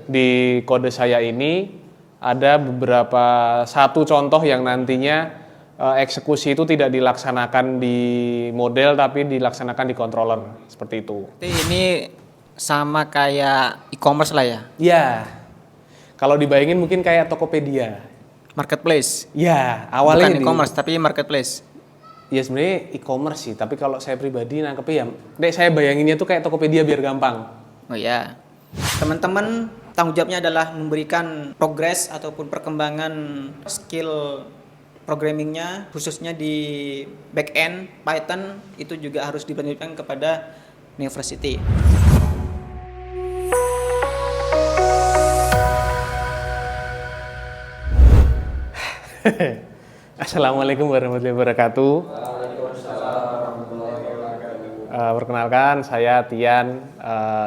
di kode saya ini ada satu contoh yang nantinya eksekusi itu tidak dilaksanakan di model tapi dilaksanakan di controller, seperti itu. Jadi ini sama kayak e-commerce lah ya? Ya, kalau dibayangin mungkin kayak Tokopedia. Marketplace? Ya, awalnya bukan e-commerce tapi marketplace? Ya sebenarnya e-commerce sih, tapi kalau saya pribadi nangkepnya saya bayanginnya tuh kayak Tokopedia biar gampang. Oh ya, teman-teman tanggung jawabnya adalah memberikan progres ataupun perkembangan skill programmingnya, khususnya di back-end Python itu juga harus dilanjutkan kepada university. Assalamualaikum warahmatullahi wabarakatuh. Perkenalkan, saya Tian.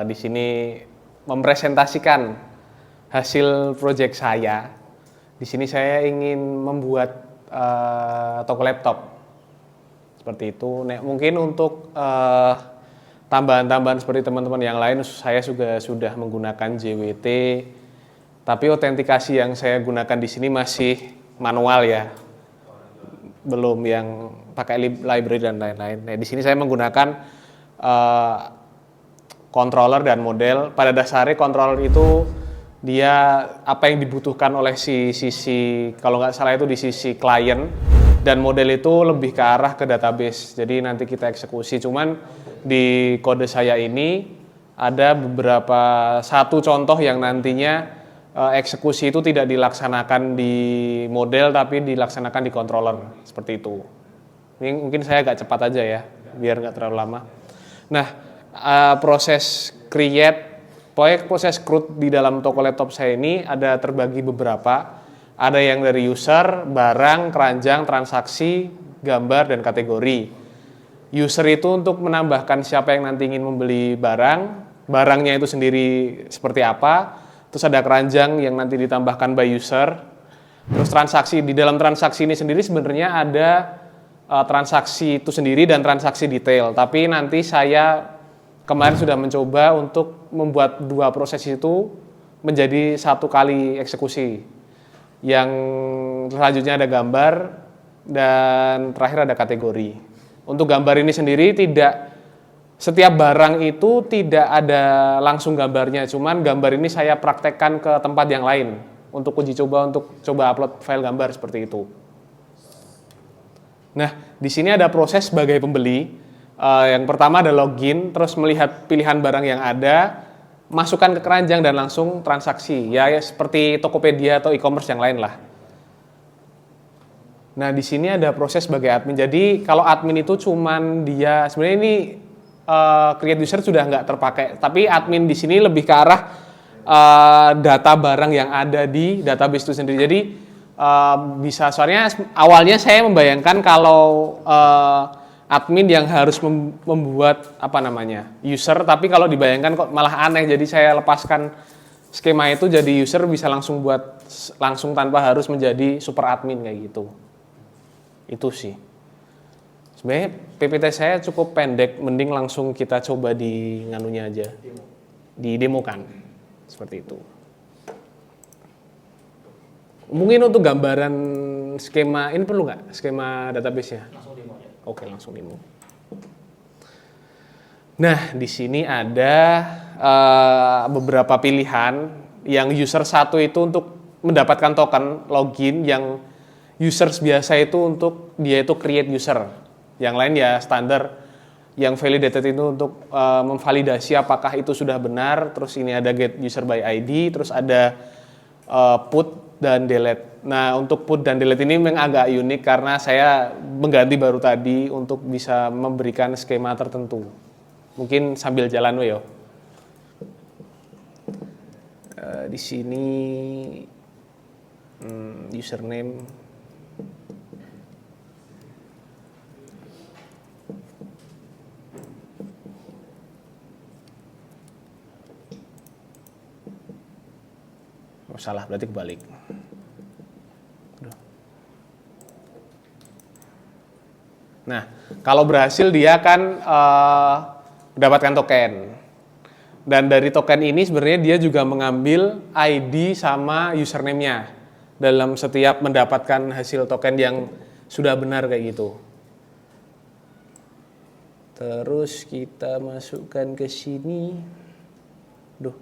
Di sini mempresentasikan hasil proyek saya. Di sini saya ingin membuat toko laptop seperti itu. Mungkin untuk tambahan-tambahan seperti teman-teman yang lain, saya juga sudah menggunakan JWT, tapi autentikasi yang saya gunakan di sini masih manual ya, belum yang pakai library dan lain-lain. Nah, di sini saya menggunakan controller dan model. Pada dasarnya controller itu dia apa yang dibutuhkan oleh sisi kalau nggak salah itu di sisi klien, dan model itu lebih ke arah ke database. Jadi nanti kita eksekusi. Cuman di kode saya ini ada satu contoh yang nantinya eksekusi itu tidak dilaksanakan di model tapi dilaksanakan di controller, seperti itu. Ini mungkin saya agak cepat aja ya biar nggak terlalu lama. Nah, proses proses CRUD di dalam toko laptop saya ini ada terbagi beberapa. Ada yang dari user, barang, keranjang, transaksi, gambar, dan kategori. User itu untuk menambahkan siapa yang nanti ingin membeli barang, barangnya itu sendiri seperti apa. Terus ada keranjang yang nanti ditambahkan by user. Terus transaksi, di dalam transaksi ini sendiri sebenarnya ada transaksi itu sendiri dan transaksi detail. Tapi nanti saya kemarin sudah mencoba untuk membuat dua proses itu menjadi satu kali eksekusi. Yang selanjutnya ada gambar dan terakhir ada kategori. Untuk gambar ini sendiri setiap barang itu tidak ada langsung gambarnya, cuman gambar ini saya praktekkan ke tempat yang lain untuk uji coba, untuk coba upload file gambar seperti itu. Nah, di sini ada proses sebagai pembeli. Yang pertama ada login, terus melihat pilihan barang yang ada, masukkan ke keranjang dan langsung transaksi. Ya seperti Tokopedia atau e-commerce yang lain lah. Nah, di sini ada proses sebagai admin. Jadi kalau admin itu cuman dia sebenarnya ini create user sudah nggak terpakai, tapi admin di sini lebih ke arah data barang yang ada di database itu sendiri. Jadi bisa, soalnya awalnya saya membayangkan kalau admin yang harus membuat user, tapi kalau dibayangkan kok malah aneh. Jadi saya lepaskan skema itu, jadi user bisa langsung tanpa harus menjadi super admin kayak gitu. Itu sih. Sebenarnya PPT saya cukup pendek, mending langsung kita coba di nganunya aja, didemokan, seperti itu. Mungkin untuk gambaran skema, ini perlu nggak skema database-nya? Langsung demo ya. Oke, langsung demo. Nah, di sini ada beberapa pilihan. Yang user satu itu untuk mendapatkan token login, yang users biasa itu untuk dia itu create user. Yang lain ya standar. Yang validated itu untuk memvalidasi apakah itu sudah benar. Terus ini ada get user by ID. Terus ada put dan delete. Nah, untuk put dan delete ini memang agak unik karena saya mengganti baru tadi untuk bisa memberikan skema tertentu. Mungkin sambil jalan yo. Di sini username. Salah, berarti kebalik. Nah, kalau berhasil dia akan mendapatkan token. Dan dari token ini sebenarnya dia juga mengambil ID sama username-nya dalam setiap mendapatkan hasil token yang sudah benar kayak gitu. Terus kita masukkan ke sini. Duh.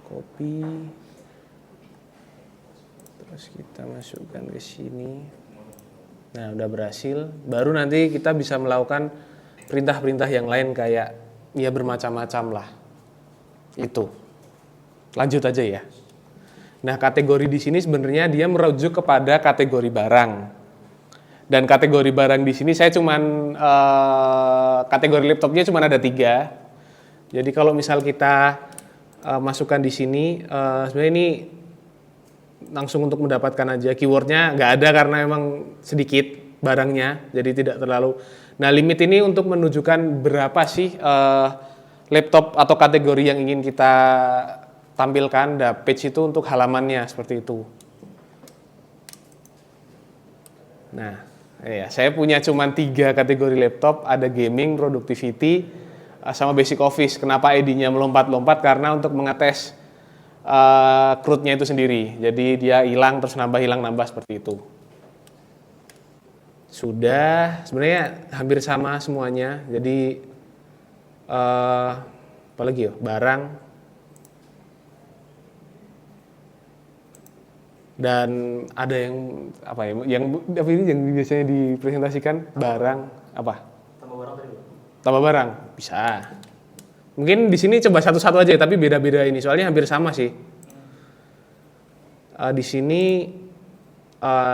Copy. Terus kita masukkan ke sini. Nah, udah berhasil. Baru nanti kita bisa melakukan perintah-perintah yang lain kayak ya bermacam-macam lah. Itu. Lanjut aja ya. Nah, kategori di sini sebenarnya dia merujuk kepada kategori barang. Dan kategori barang di sini saya cuman kategori laptopnya cuman ada 3. Jadi kalau misal kita masukkan di sini, sebenarnya ini langsung untuk mendapatkan aja, keywordnya nggak ada karena memang sedikit barangnya, jadi tidak terlalu. Nah, limit ini untuk menunjukkan berapa sih laptop atau kategori yang ingin kita tampilkan. Nah, page itu untuk halamannya seperti itu. Nah, ya, saya punya cuma 3 kategori laptop, ada gaming, productivity, sama basic office. Kenapa ID-nya melompat-lompat? Karena untuk mengetes CRUD-nya itu sendiri. Jadi dia hilang terus nambah, hilang nambah seperti itu. Sudah, sebenarnya hampir sama semuanya. Jadi apalagi ya, barang. Dan ada yang apa ya? Yang biasanya dipresentasikan barang apa? Tambah barang bisa. Mungkin di sini coba satu-satu aja, tapi beda-beda ini. Soalnya hampir sama sih. Di sini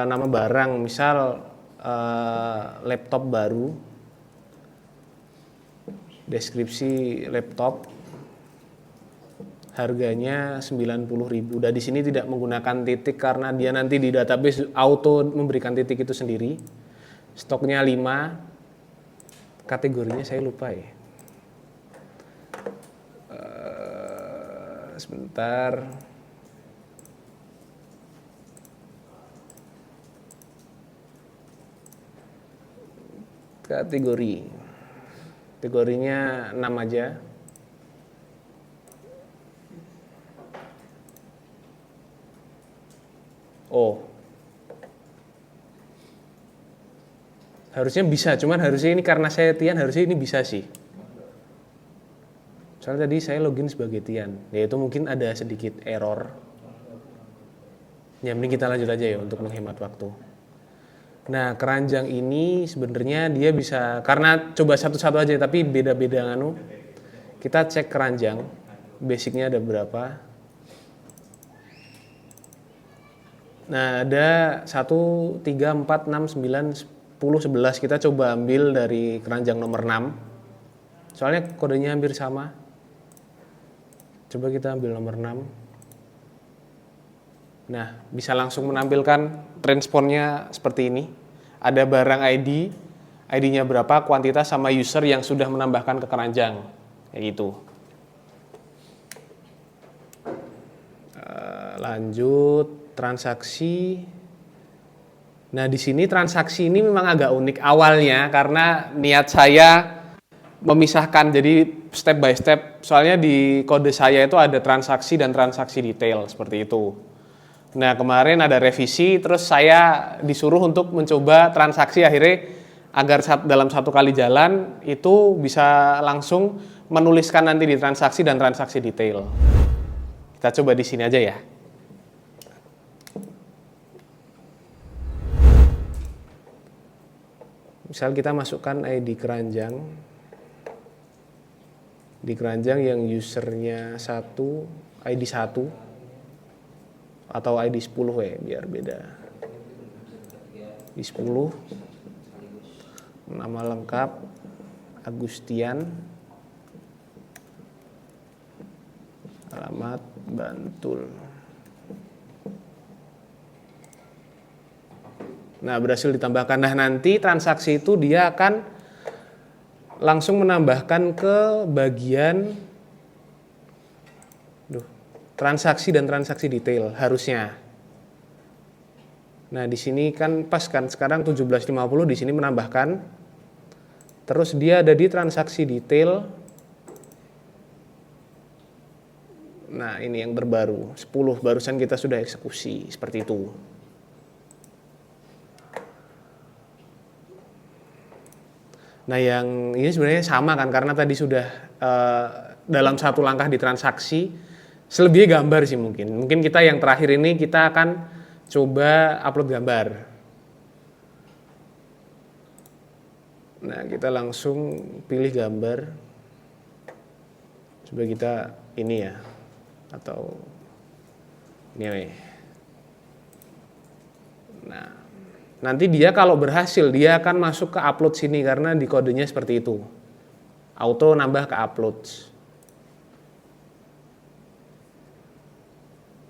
nama barang, misal laptop baru, deskripsi laptop, harganya 90.000. Dan di sini tidak menggunakan titik karena dia nanti di database auto memberikan titik itu sendiri. Stoknya 5. Kategorinya saya lupa ya. Sebentar. Kategorinya 6 aja. Oh. Harusnya bisa, cuman harusnya ini karena saya Tian, harusnya ini bisa sih. Soalnya tadi saya login sebagai Tian, yaitu mungkin ada sedikit error. Ya, mending kita lanjut aja ya untuk menghemat waktu. Nah, keranjang ini sebenarnya dia bisa, karena coba satu-satu aja tapi beda-beda nganu. Kita cek keranjang, basicnya ada berapa. Nah, ada 1, 3, 4, 6, 9, 10, 11. Kita coba ambil dari keranjang nomor 6. Soalnya kodenya hampir sama. Coba kita ambil nomor 6. Nah, bisa langsung menampilkan responnya seperti ini. Ada barang ID, ID-nya berapa, kuantitas, sama user yang sudah menambahkan ke keranjang. Kayak gitu. Lanjut, transaksi. Nah, di sini transaksi ini memang agak unik awalnya karena niat saya memisahkan, jadi step by step. Soalnya di kode saya itu ada transaksi dan transaksi detail seperti itu. Nah, kemarin ada revisi, terus saya disuruh untuk mencoba transaksi, akhirnya agar dalam satu kali jalan itu bisa langsung menuliskan nanti di transaksi dan transaksi detail. Kita coba di sini aja ya. Misal kita masukkan ID keranjang. Di keranjang yang usernya 1, ID 1 atau ID 10 ya, biar beda. ID 10, nama lengkap Agustian, alamat Bantul. Nah, berhasil ditambahkan. Nah, nanti transaksi itu dia akan langsung menambahkan ke bagian transaksi dan transaksi detail harusnya. Nah, di sini kan pas kan sekarang 17.50, di sini menambahkan. Terus dia ada di transaksi detail Nah, ini yang terbaru. 10 barusan kita sudah eksekusi seperti itu. Nah, yang ini sebenarnya sama kan karena tadi sudah dalam satu langkah di transaksi, selebihnya gambar sih mungkin. Mungkin kita yang terakhir ini kita akan coba upload gambar. Nah, kita langsung pilih gambar. Coba kita ini ya. Atau ini. Nah, nanti dia kalau berhasil dia akan masuk ke upload sini karena di kodenya seperti itu. Auto nambah ke upload.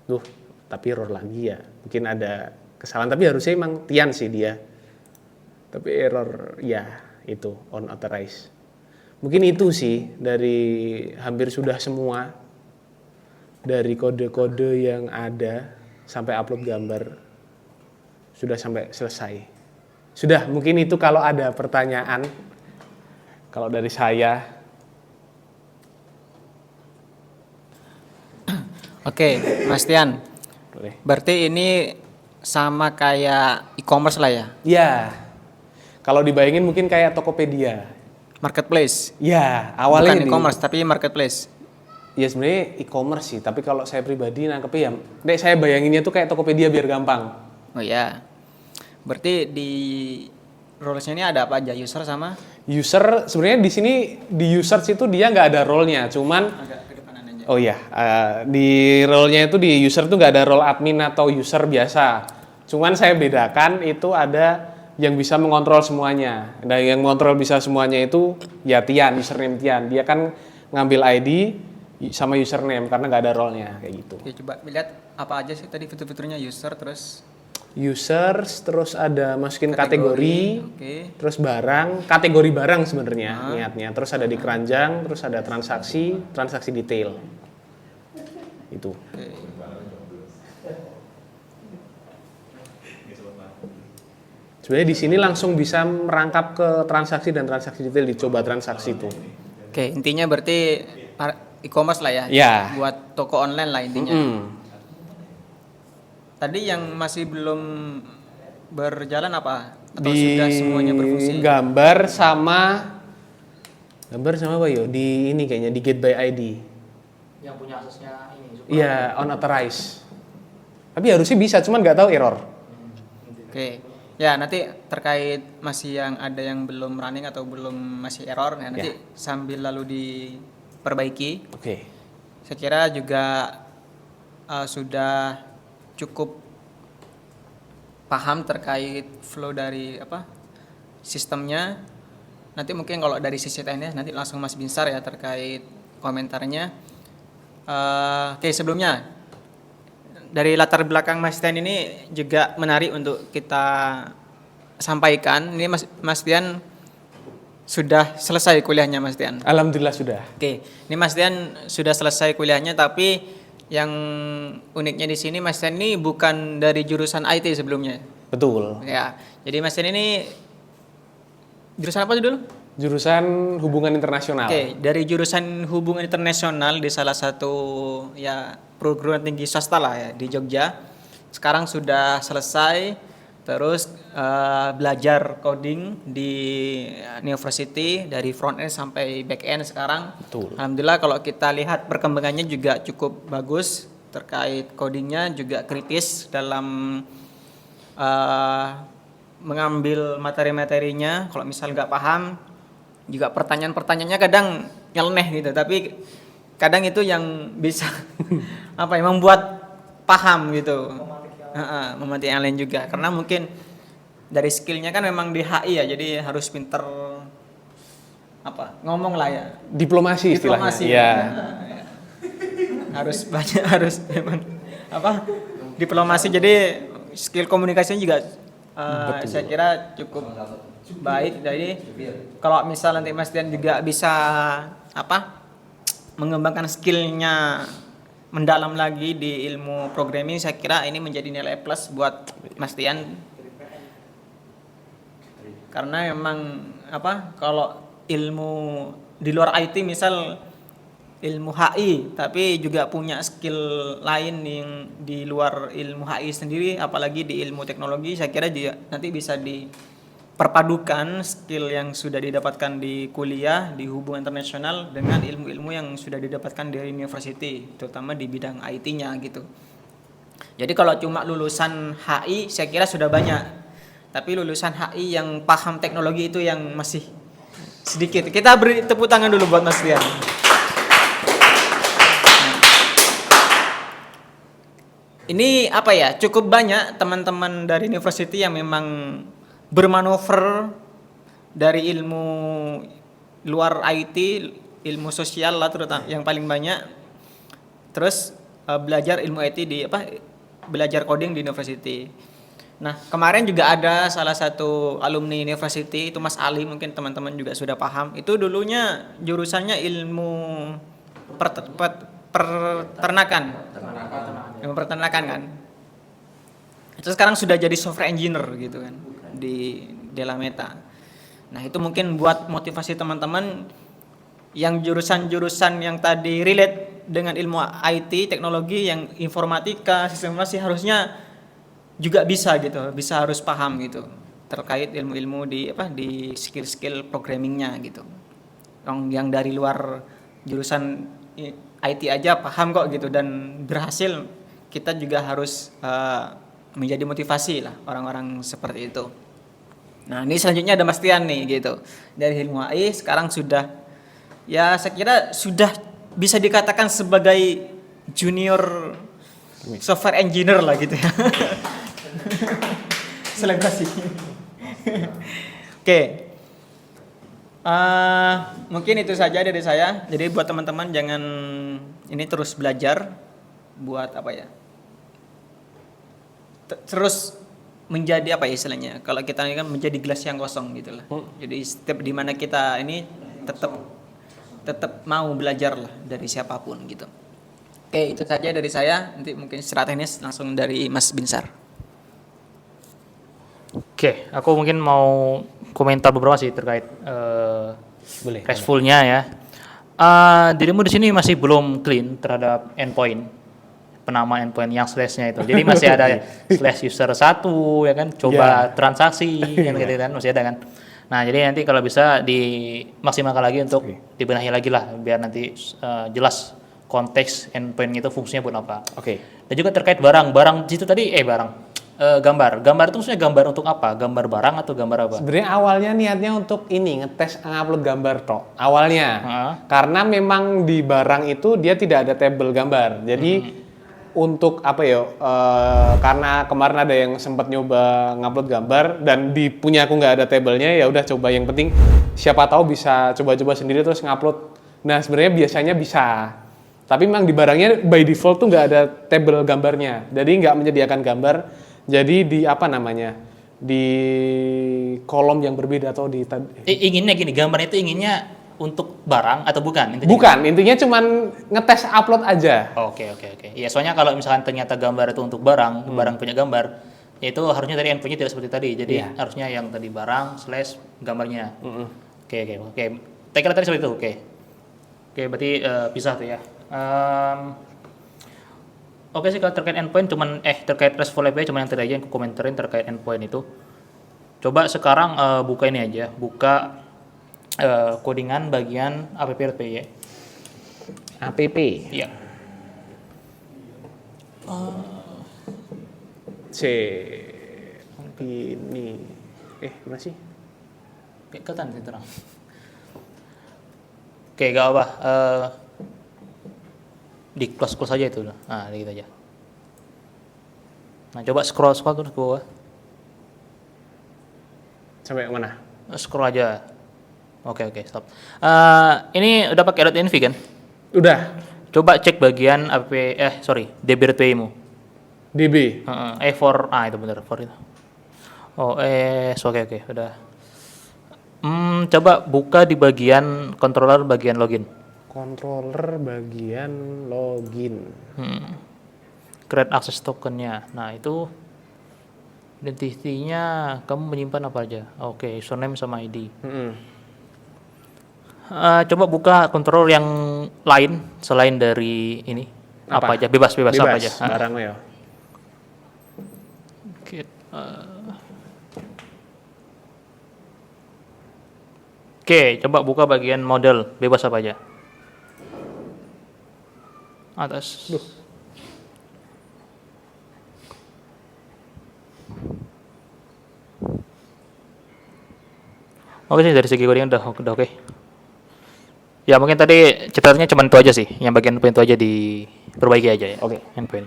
Duh, tapi error lagi ya. Mungkin ada kesalahan tapi harusnya emang Tian sih dia. Tapi error ya itu unauthorized. Mungkin itu sih dari hampir sudah semua dari kode-kode yang ada sampai upload gambar sudah sampai selesai. Sudah, mungkin itu kalau ada pertanyaan kalau dari saya. Oke, Mas Tian. Boleh. Berarti ini sama kayak e-commerce lah ya? Ya. Kalau dibayangin mungkin kayak Tokopedia. Marketplace. Ya, awalnya Bukan e-commerce tapi marketplace. Ya sebenarnya e-commerce sih, tapi kalau saya pribadi nangkepnya ya, saya bayanginnya tuh kayak Tokopedia biar gampang. Oh ya. Berarti di roles-nya ini ada apa aja? User sama? User sebenarnya di sini di users itu dia nggak ada role-nya, cuman Agak ke depanan aja. oh iya, di role-nya itu di user tuh nggak ada role admin atau user biasa. Cuman saya bedakan itu ada yang bisa mengontrol semuanya. Dan yang mengontrol bisa semuanya itu ya Tian, username Tian. Dia kan ngambil ID sama username karena nggak ada role-nya kayak gitu. Oke, coba lihat apa aja sih tadi fitur-fiturnya user Users, terus ada masukin kategori, oke. terus barang, kategori barang sebenarnya niatnya. Terus ada di keranjang, terus ada transaksi detail. Itu. Oke. Sebenarnya di sini langsung bisa merangkap ke transaksi dan transaksi detail, dicoba transaksi itu. Oke, intinya berarti e-commerce lah ya. Ya. Buat toko online lah intinya. Tadi yang masih belum berjalan apa? Atau sudah semuanya berfungsi? Gambar sama apa yo? Di ini kayaknya di Get by ID. Yang punya aksesnya ini. Iya, unauthorized. Tapi harusnya bisa, cuman nggak tahu error. Oke. Ya, nanti terkait masih yang ada yang belum running atau belum masih error, ya nanti sambil lalu diperbaiki. Oke. Saya kira juga sudah cukup paham terkait flow dari sistemnya. Nanti mungkin kalau dari sisi teknis nanti langsung Mas Binsar ya terkait komentarnya. Oke, sebelumnya dari latar belakang Mas Tian ini juga menarik untuk kita sampaikan. Ini Mas Tian sudah selesai kuliahnya Mas Tian. Alhamdulillah sudah. Oke, ini Mas Tian sudah selesai kuliahnya, tapi yang uniknya di sini Mas Tian ini bukan dari jurusan IT sebelumnya. Betul. Ya, jadi Mas Tian ini jurusan apa dulu? Jurusan hubungan internasional. Oke, dari jurusan hubungan internasional di salah satu ya perguruan tinggi swasta lah ya di Jogja. Sekarang sudah selesai, terus belajar coding di university dari front end sampai back end sekarang. Betul. Alhamdulillah kalau kita lihat perkembangannya juga cukup bagus terkait codingnya, juga kritis dalam mengambil materi-materinya. Kalau misal nggak paham, juga pertanyaan-pertanyaannya kadang nyeleneh gitu, tapi kadang itu yang bisa membuat paham gitu, memantik yang lain juga, karena mungkin dari skillnya kan memang di HI ya, jadi harus pinter ngomong lah ya, Diplomasi istilahnya. Ya. harus banyak memang diplomasi, jadi skill komunikasinya juga saya kira cukup baik. Jadi kalau misal nanti Mas Tian juga bisa mengembangkan skillnya mendalam lagi di ilmu programming, saya kira ini menjadi nilai plus buat Mas Tian, karena memang kalau ilmu di luar IT misal ilmu HI, tapi juga punya skill lain yang di luar ilmu HI sendiri, apalagi di ilmu teknologi, saya kira juga nanti bisa diperpadukan skill yang sudah didapatkan di kuliah di hubungan internasional dengan ilmu-ilmu yang sudah didapatkan dari university, terutama di bidang IT-nya gitu. Jadi kalau cuma lulusan HI saya kira sudah banyak, tapi lulusan HI yang paham teknologi itu yang masih sedikit. Kita beri tepuk tangan dulu buat Mas Rian. Ini apa ya, cukup banyak teman-teman dari university yang memang bermanuver dari ilmu luar IT, ilmu sosial lah terutama yang paling banyak. Terus belajar ilmu IT belajar coding di university. Nah, kemarin juga ada salah satu alumni university itu Mas Ali, mungkin teman-teman juga sudah paham. Itu dulunya jurusannya ilmu peternakan. Ilmu peternakan kan. Itu sekarang sudah jadi software engineer gitu kan di Della Meta. Nah, itu mungkin buat motivasi teman-teman yang jurusan-jurusan yang tadi relate dengan ilmu IT, teknologi, yang informatika, sistem informasi harusnya juga bisa gitu, bisa harus paham gitu terkait ilmu-ilmu di skill-skill programmingnya gitu. Yang dari luar jurusan IT aja paham kok gitu dan berhasil, kita juga harus menjadi motivasi lah orang-orang seperti itu. Nah, ini selanjutnya ada Mas Tian nih gitu. Dari ilmu AI sekarang sudah, ya saya kira sudah bisa dikatakan sebagai junior software engineer lah gitu ya. Selebrasi. Oke. Mungkin itu saja dari saya. Jadi buat teman-teman jangan ini terus belajar buat apa ya? Terus menjadi apa ya istilahnya? Kalau kita ini kan menjadi gelas yang kosong gitu lah. Jadi setiap di mana kita ini tetap mau belajar lah dari siapapun gitu. Oke, itu saja dari saya. Nanti mungkin secara teknis langsung dari Mas Binsar. Oke, aku mungkin mau komentar beberapa sih terkait Boleh. RESTful-nya ya. Dirimu di sini masih belum clean terhadap endpoint, penamaan endpoint yang slash-nya itu. Jadi masih ada slash user 1 ya kan, coba transaksi yang gitu kan masih ada kan. Nah, jadi nanti kalau bisa dimaksimalkan lagi untuk dibenahi lagi lah biar nanti jelas konteks endpoint itu fungsinya buat apa. Oke. Dan juga terkait barang situ tadi gambar itu maksudnya gambar untuk apa? Gambar barang atau gambar apa? Sebenarnya awalnya niatnya untuk ini ngetes ngupload gambar tok. Awalnya. Karena memang di barang itu dia tidak ada tabel gambar. Jadi untuk apa ya? Karena kemarin ada yang sempat nyoba ngupload gambar dan di punya aku nggak ada tabelnya, ya udah coba, yang penting siapa tahu bisa coba-coba sendiri terus ngupload. Nah, sebenarnya biasanya bisa. Tapi memang di barangnya by default tuh nggak ada tabel gambarnya. Jadi nggak menyediakan gambar. Jadi di di kolom yang berbeda atau di Inginnya gini, gambar itu inginnya untuk barang atau bukan? Bukan, intinya cuman ngetes upload aja. Oke. Ya, soalnya kalau misalkan ternyata gambar itu untuk barang punya gambar, itu harusnya dari endpoint-nya tidak seperti tadi. Jadi harusnya yang tadi barang / gambarnya. Oke. Saya kira tadi seperti itu. Oke, berarti pisah tuh ya. Oke sih, kalau terkait endpoint terkait RESTful API cuman yang tadi aja yang aku komentarin terkait endpoint itu. Coba sekarang buka ini aja, buka codingan bagian app.py ya. App. Iya. Ini. Gimana sih? Kelihatan sih terang. Oke, gak apa. Di close aja itu. Nah, gitu aja. Nah, coba scroll terus ke bawah. Sampai mana? Scroll aja. Oke, stop. Ini udah pakai .env kan? Udah. Coba cek bagian db.py-mu. DB. Itu benar, for itu. Oke, udah. Coba buka di bagian controller bagian login. Controller bagian login. Create access token-nya. Nah, itu identity-nya kamu menyimpan apa aja? Oke, username sama ID. Coba buka kontrol yang lain selain dari ini. Apa aja? Bebas apa aja. Barangnya ya. Oke. Oke, coba buka bagian model bebas apa aja. Atas. Oke sih, dari segi coding udah oke. Ya mungkin tadi catatannya cuma itu aja sih, yang bagian endpoint itu aja diperbaiki aja ya. Oke. Endpoint.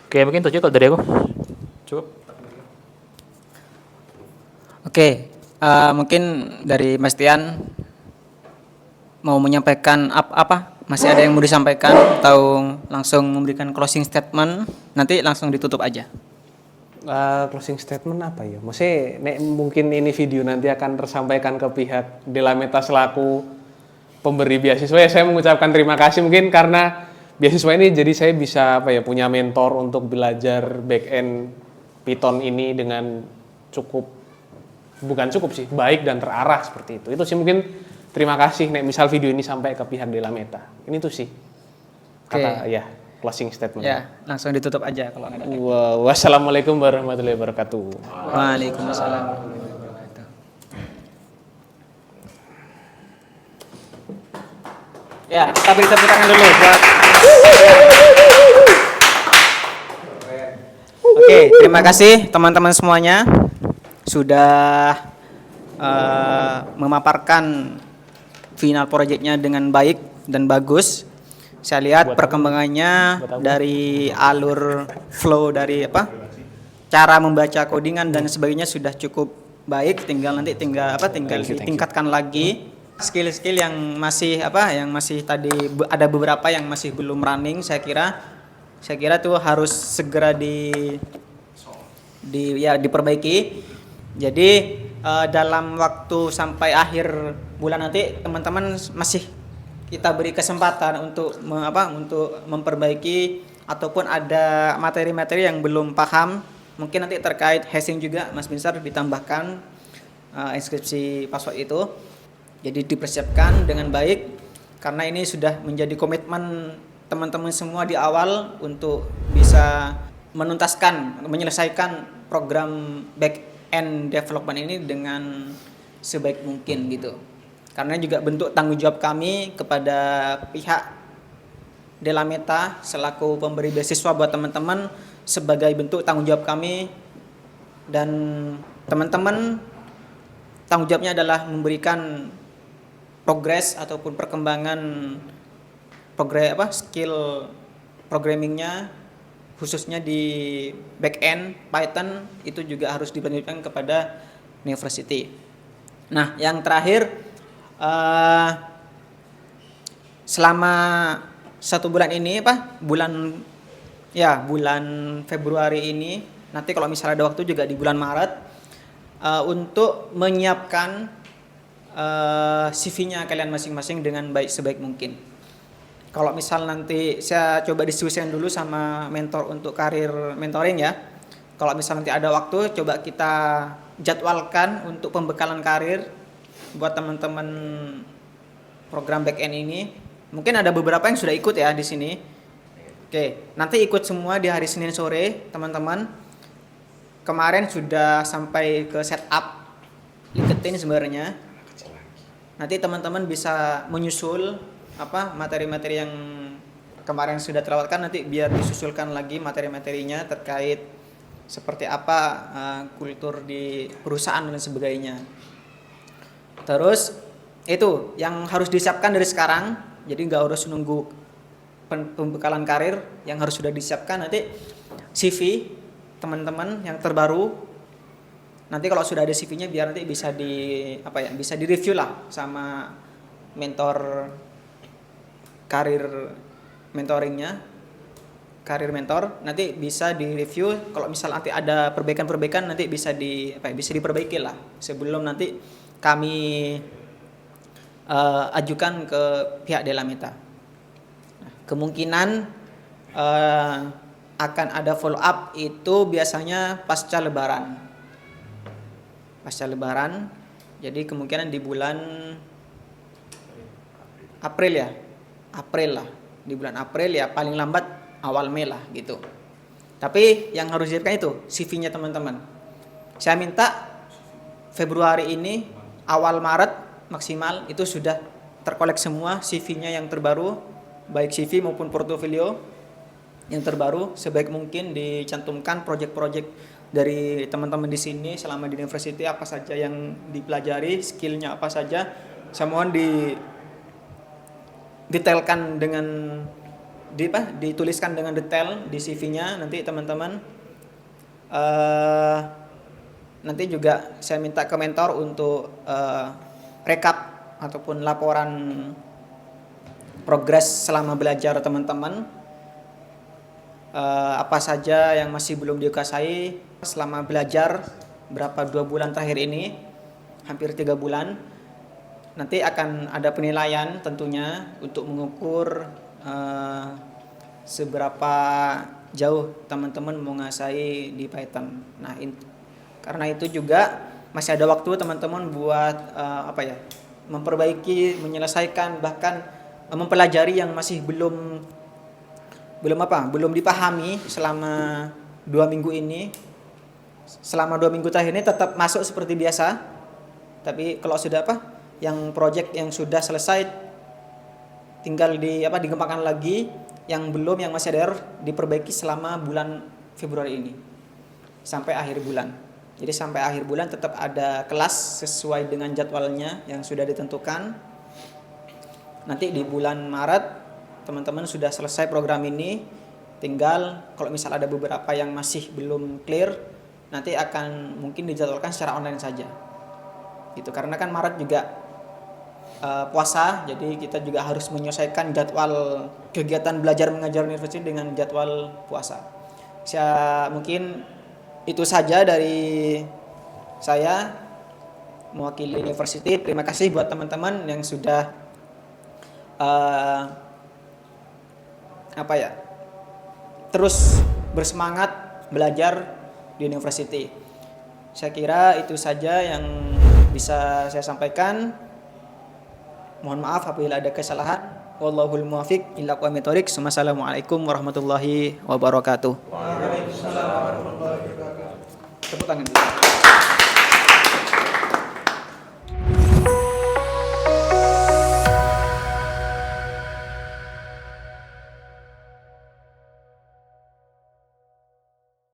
Oke, mungkin itu aja kalau dari aku. Cukup. Oke, mungkin dari Mas Tian mau menyampaikan apa? Masih ada yang mau disampaikan atau langsung memberikan closing statement? Nanti langsung ditutup aja. Closing statement apa ya? Maksudnya mungkin ini video nanti akan tersampaikan ke pihak Delameta selaku pemberi beasiswa, ya saya mengucapkan terima kasih mungkin karena beasiswa ini jadi saya bisa punya mentor untuk belajar back-end Python ini dengan bukan cukup sih, baik dan terarah seperti itu. Itu sih mungkin terima kasih misal video ini sampai ke pihak Delameta. Ini tuh sih kata closing statement. Ya, langsung ditutup aja kalau ada. Wassalamualaikum warahmatullahi wabarakatuh. Waalaikumsalam. Ya, kita beri tepuk tangan dulu buat. Oke, terima kasih teman-teman semuanya sudah memaparkan final projectnya dengan baik dan bagus. Saya lihat perkembangannya dari alur flow dari cara membaca codingan dan sebagainya sudah cukup baik. Tinggal ditingkatkan lagi skill-skill yang masih tadi ada beberapa yang masih belum running. Saya kira tuh harus segera diperbaiki. Jadi dalam waktu sampai akhir bulan nanti teman-teman masih kita beri kesempatan untuk memperbaiki ataupun ada materi-materi yang belum paham, mungkin nanti terkait hashing juga Mas Binsar ditambahkan inskripsi password itu. Jadi dipersiapkan dengan baik karena ini sudah menjadi komitmen teman-teman semua di awal untuk bisa menyelesaikan program back-end development ini dengan sebaik mungkin gitu. Karena juga bentuk tanggung jawab kami kepada pihak Delameta selaku pemberi beasiswa buat teman-teman sebagai bentuk tanggung jawab kami, dan teman-teman tanggung jawabnya adalah memberikan progres ataupun perkembangan skill programmingnya khususnya di back-end Python itu juga harus dilanjutkan kepada university. Nah, yang terakhir selama 1 bulan ini bulan Februari ini, nanti kalau misalnya ada waktu juga di bulan Maret untuk menyiapkan CV-nya kalian masing-masing dengan sebaik mungkin. Kalau misal nanti saya coba diskusikan dulu sama mentor untuk karir mentoring ya. Kalau misal nanti ada waktu, coba kita jadwalkan untuk pembekalan karir buat teman-teman program back-end ini. Mungkin ada beberapa yang sudah ikut ya di sini. Oke, nanti ikut semua di hari Senin sore, teman-teman. Kemarin sudah sampai ke setup LinkedIn sebenarnya. Nanti teman-teman bisa menyusul materi-materi yang kemarin sudah terlewatkan, nanti biar disusulkan lagi materi-materinya terkait seperti apa kultur di perusahaan dan sebagainya. Terus itu yang harus disiapkan dari sekarang, jadi nggak harus nunggu pembekalan karir, yang harus sudah disiapkan nanti CV teman-teman yang terbaru. Nanti kalau sudah ada CV-nya biar nanti bisa bisa direview lah sama mentor karir mentor, nanti bisa direview. Kalau misal nanti ada perbaikan-perbaikan nanti bisa diperbaiki lah sebelum nanti kami ajukan ke pihak Delameta. Kemungkinan akan ada follow up itu biasanya pasca lebaran. Jadi kemungkinan di bulan April ya, April lah, di bulan April ya paling lambat awal Mei lah gitu. Tapi yang harus disiapkan itu CV-nya teman-teman. Saya minta Februari ini awal Maret maksimal itu sudah terkolek semua CV-nya yang terbaru, baik CV maupun portofolio yang terbaru, sebaik mungkin dicantumkan project-project dari teman-teman di sini selama di university apa saja yang dipelajari, skillnya apa saja, semua detailkan dengan dituliskan dengan detail di CV-nya. Nanti teman-teman nanti juga saya minta ke mentor untuk rekap ataupun laporan progres selama belajar teman-teman, apa saja yang masih belum dikuasai selama belajar berapa 2 bulan terakhir ini, hampir 3 bulan. Nanti akan ada penilaian tentunya untuk mengukur seberapa jauh teman-teman menguasai di Python. Nah, karena itu juga masih ada waktu teman-teman buat memperbaiki, menyelesaikan, bahkan mempelajari yang masih belum dipahami selama 2 minggu ini. Selama 2 minggu terakhir ini tetap masuk seperti biasa. Tapi kalau sudah yang project yang sudah selesai tinggal dikembangkan lagi, yang belum, yang masih ada diperbaiki selama bulan Februari ini sampai akhir bulan. Jadi sampai akhir bulan tetap ada kelas sesuai dengan jadwalnya yang sudah ditentukan. Nanti di bulan Maret teman-teman sudah selesai program ini, tinggal kalau misal ada beberapa yang masih belum clear, nanti akan mungkin dijadwalkan secara online saja. Gitu, karena kan Maret juga puasa, jadi kita juga harus menyelesaikan jadwal kegiatan belajar mengajar universitas dengan jadwal puasa. Mungkin itu saja dari saya mewakili university. Terima kasih buat teman-teman yang sudah terus bersemangat belajar di university. Saya kira itu saja yang bisa saya sampaikan. Mohon maaf apabila ada kesalahan. Wallahul muwaffiq ila aqwamit thoriq. Wassalamualaikum warahmatullahi wabarakatuh. Waalaikumsalam warahmatullahi wabarakatuh. Tepuk tangan dulu.